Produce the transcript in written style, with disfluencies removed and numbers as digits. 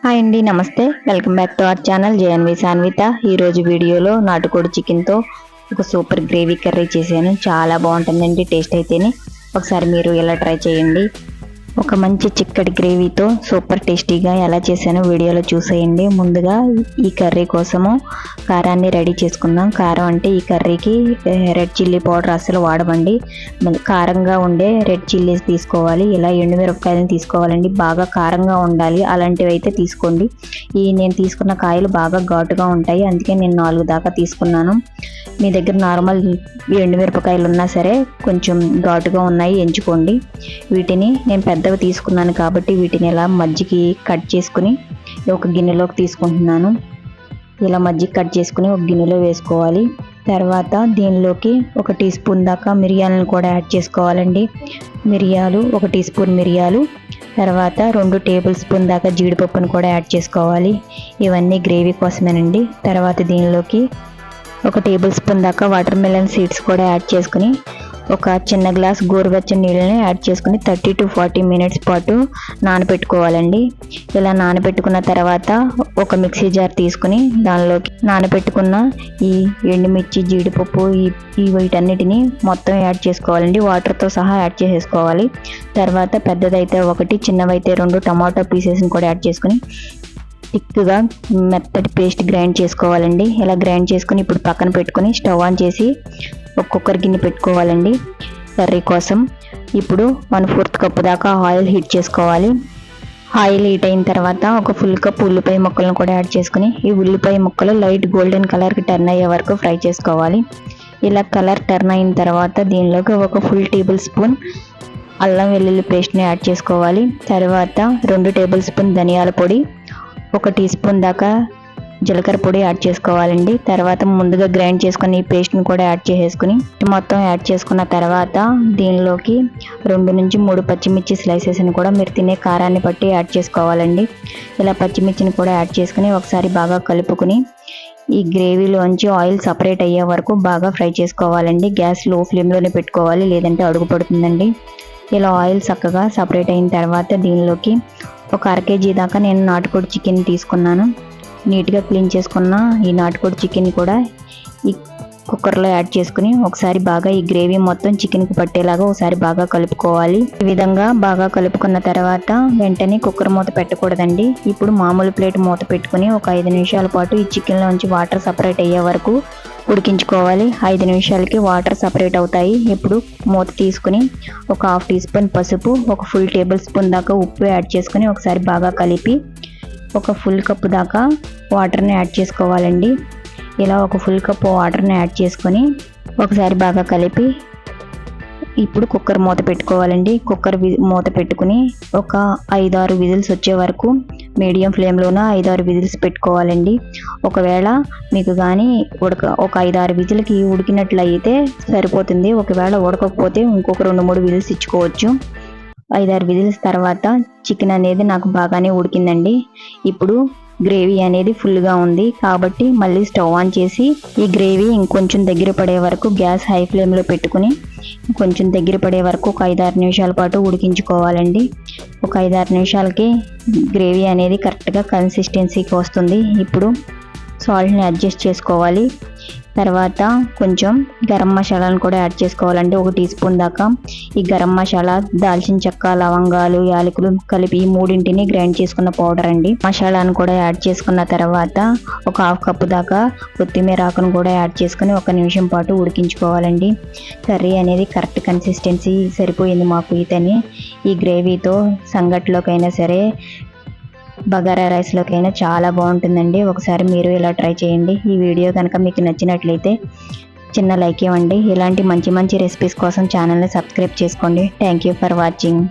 Hi అండి, నమస్తే. Welcome back to our channel JNV Sanvitha. ఈరోజు వీడియోలో నాటుకోడి చికెన్తో ఒక సూపర్ గ్రేవీ కర్రీ చేశాను. చాలా బాగుంటుందండి టేస్ట్ అయితేనే. ఒకసారి మీరు ఇలా ట్రై చేయండి. ఒక మంచి చిక్కటి గ్రేవీతో సూపర్ టేస్టీగా ఎలా చేశానో వీడియోలో చూసేయండి. ముందుగా ఈ కర్రీ కోసము కారాన్ని రెడీ చేసుకుందాం. కారం అంటే ఈ కర్రీకి రెడ్ చిల్లీ పౌడర్ అస్సలు వాడమండి. కారంగా ఉండే రెడ్ చిల్లీస్ తీసుకోవాలి. ఇలా ఎండుమిరపకాయలను తీసుకోవాలండి. బాగా కారంగా ఉండాలి, అలాంటివి అయితే తీసుకోండి. నేను తీసుకున్న కాయలు బాగా ఘాటుగా ఉంటాయి, అందుకే నేను 4 దాకా తీసుకున్నాను. మీ దగ్గర నార్మల్ ఎండుమిరపకాయలు ఉన్నా సరే కొంచెం ఘాటుగా ఉన్నాయి ఎంచుకోండి. వీటిని నేను పెద్దవి తీసుకున్నాను కాబట్టి వీటిని ఇలా మజ్జికి కట్ చేసుకుని ఒక గిన్నెలోకి తీసుకుంటున్నాను. ఇలా మజ్జిగ కట్ చేసుకుని ఒక గిన్నెలో వేసుకోవాలి. తర్వాత దీనిలోకి 1 టీ స్పూన్ దాకా మిరియాలను కూడా యాడ్ చేసుకోవాలండి. మిరియాలు 1 టీ స్పూన్ మిరియాలు, తర్వాత 2 టేబుల్ స్పూన్ దాకా జీడిపప్పును కూడా యాడ్ చేసుకోవాలి. ఇవన్నీ గ్రేవీ కోసమేనండి. తర్వాత దీనిలోకి 1 టేబుల్ స్పూన్ దాకా వాటర్ మెలన్ సీడ్స్ కూడా యాడ్ చేసుకుని ఒక చిన్న గ్లాస్ గోరువెచ్చని నీళ్ళని యాడ్ చేసుకుని 30 to 40 మినిట్స్ పాటు నానబెట్టుకోవాలండి. ఇలా నానబెట్టుకున్న తర్వాత ఒక మిక్సీ జార్ తీసుకుని దానిలోకి నానబెట్టుకున్న ఈ ఎండుమిర్చి, జీడిపప్పు, వీటన్నిటిని మొత్తం యాడ్ చేసుకోవాలండి. వాటర్తో సహా యాడ్ చేసేసుకోవాలి. తర్వాత పెద్దదైతే 1, చిన్నవైతే 2 టమాటో పీసెస్ని కూడా యాడ్ చేసుకుని థిక్గా మెత్తటి పేస్ట్ గ్రైండ్ చేసుకోవాలండి. ఇలా గ్రైండ్ చేసుకుని ఇప్పుడు పక్కన పెట్టుకుని స్టవ్ ఆన్ చేసి ఒక కుక్కర్ గిన్నె పెట్టుకోవాలండి కర్రీ కోసం. ఇప్పుడు 1/4 కప్పు దాకా ఆయిల్ హీట్ చేసుకోవాలి. ఆయిల్ హీట్ అయిన తర్వాత ఒక ఫుల్ కప్ ఉల్లిపాయ ముక్కలను కూడా యాడ్ చేసుకుని ఈ ఉల్లిపాయ ముక్కలు లైట్ గోల్డెన్ కలర్కి టర్న్ అయ్యే వరకు ఫ్రై చేసుకోవాలి. ఇలా కలర్ టర్న్ అయిన తర్వాత దీనిలోకి ఒక ఫుల్ టేబుల్ స్పూన్ అల్లం వెల్లుల్లి పేస్ట్ని యాడ్ చేసుకోవాలి. తర్వాత 2 టేబుల్ స్పూన్ ధనియాల పొడి, 1 టీ స్పూన్ దాకా జీలకర్ర పొడి యాడ్ చేసుకోవాలండి. తర్వాత ముందుగా గ్రైండ్ చేసుకుని ఈ పేస్ట్ని కూడా యాడ్ చేసేసుకుని మొత్తం యాడ్ చేసుకున్న తర్వాత దీనిలోకి 2 నుంచి 3 పచ్చిమిర్చి స్లైసెస్ని కూడా మీరు తినే కారాన్ని బట్టి యాడ్ చేసుకోవాలండి. ఇలా పచ్చిమిర్చిని కూడా యాడ్ చేసుకుని ఒకసారి బాగా కలుపుకుని ఈ గ్రేవీలోంచి ఆయిల్ సపరేట్ అయ్యే వరకు బాగా ఫ్రై చేసుకోవాలండి. గ్యాస్ లో ఫ్లేమ్లోనే పెట్టుకోవాలి, లేదంటే అడుగు పడుతుందండి. ఇలా ఆయిల్ చక్కగా సపరేట్ అయిన తర్వాత దీనిలోకి ఒక 1/2 కేజీ దాకా నేను నాటుకోడి చికెన్ తీసుకున్నాను. నీట్గా క్లీన్ చేసుకున్న ఈ నాటుకోడి చికెన్ కూడా ఈ కుక్కర్లో యాడ్ చేసుకుని ఒకసారి బాగా ఈ గ్రేవీ మొత్తం చికెన్కి పట్టేలాగా ఒకసారి బాగా కలుపుకోవాలి. ఈ విధంగా బాగా కలుపుకున్న తర్వాత వెంటనే కుక్కర్ మూత పెట్టకూడదండి. ఇప్పుడు మామూలు ప్లేట్ మూత పెట్టుకుని ఒక 5 నిమిషాల పాటు ఈ చికెన్లోంచి వాటర్ సపరేట్ అయ్యే వరకు ఉడికించుకోవాలి. 5 నిమిషాలకి వాటర్ సపరేట్ అవుతాయి. ఇప్పుడు మూత తీసుకుని ఒక 1/2 టీ స్పూన్ పసుపు, ఒక ఫుల్ టేబుల్ స్పూన్ దాకా ఉప్పు యాడ్ చేసుకుని ఒకసారి బాగా కలిపి ఒక ఫుల్ కప్పు దాకా వాటర్ని యాడ్ చేసుకోవాలండి. ఇలా ఒక ఫుల్ కప్పు వాటర్ని యాడ్ చేసుకొని ఒకసారి బాగా కలిపి ఇప్పుడు కుక్కర్ మూత పెట్టుకోవాలండి. కుక్కర్ మూత పెట్టుకుని ఒక 5-6 విజిల్స్ వచ్చే వరకు మీడియం ఫ్లేమ్లోన 5-6 విజిల్స్ పెట్టుకోవాలండి. ఒకవేళ మీకు కానీ ఒక 5-6 విజిల్కి ఉడికినట్లయితే సరిపోతుంది. ఒకవేళ ఉడకకపోతే ఇంకొక 2-3 విజిల్స్ ఇచ్చుకోవచ్చు. 5-6 విజిల్స్ తర్వాత చికెన్ అనేది నాకు బాగానే ఉడికిందండి. ఇప్పుడు గ్రేవీ అనేది ఫుల్గా ఉంది కాబట్టి మళ్ళీ స్టవ్ ఆన్ చేసి ఈ గ్రేవీ ఇంకొంచెం దగ్గర పడే వరకు గ్యాస్ హై ఫ్లేమ్లో పెట్టుకుని కొంచెం దగ్గర పడే వరకు ఒక 5-6 నిమిషాల పాటు ఉడికించుకోవాలండి. ఒక 5-6 నిమిషాలకి గ్రేవీ అనేది కరెక్ట్గా కన్సిస్టెన్సీకి వస్తుంది. ఇప్పుడు సాల్ట్ని అడ్జస్ట్ చేసుకోవాలి. తర్వాత కొంచెం గరం మసాలాను కూడా యాడ్ చేసుకోవాలండి. 1 టీ స్పూన్ దాకా ఈ గరం మసాలా, దాల్చిన చెక్క, లవంగాలు, యాలకులు కలిపి 3ని గ్రైండ్ చేసుకున్న పౌడర్ అండి. మసాలాను కూడా యాడ్ చేసుకున్న తర్వాత ఒక 1/2 కప్పు దాకా కొత్తిమీర ఆకును కూడా యాడ్ చేసుకుని 1 నిమిషం పాటు ఉడికించుకోవాలండి. కర్రీ అనేది కరెక్ట్ కన్సిస్టెన్సీ సరిపోయింది మాకు. ఈ గ్రేవీతో సంగట్లోకైనా సరే బగారా రైస్లోకైనా చాలా బాగుంటుందండి. ఒకసారి మీరు ఇలా ట్రై చేయండి. ఈ వీడియో కనుక మీకు నచ్చినట్లయితే చిన్న లైక్ ఇవ్వండి. ఇలాంటి మంచి రెసిపీస్ కోసం ఛానల్ని సబ్స్క్రైబ్ చేసుకోండి. Thank you for watching.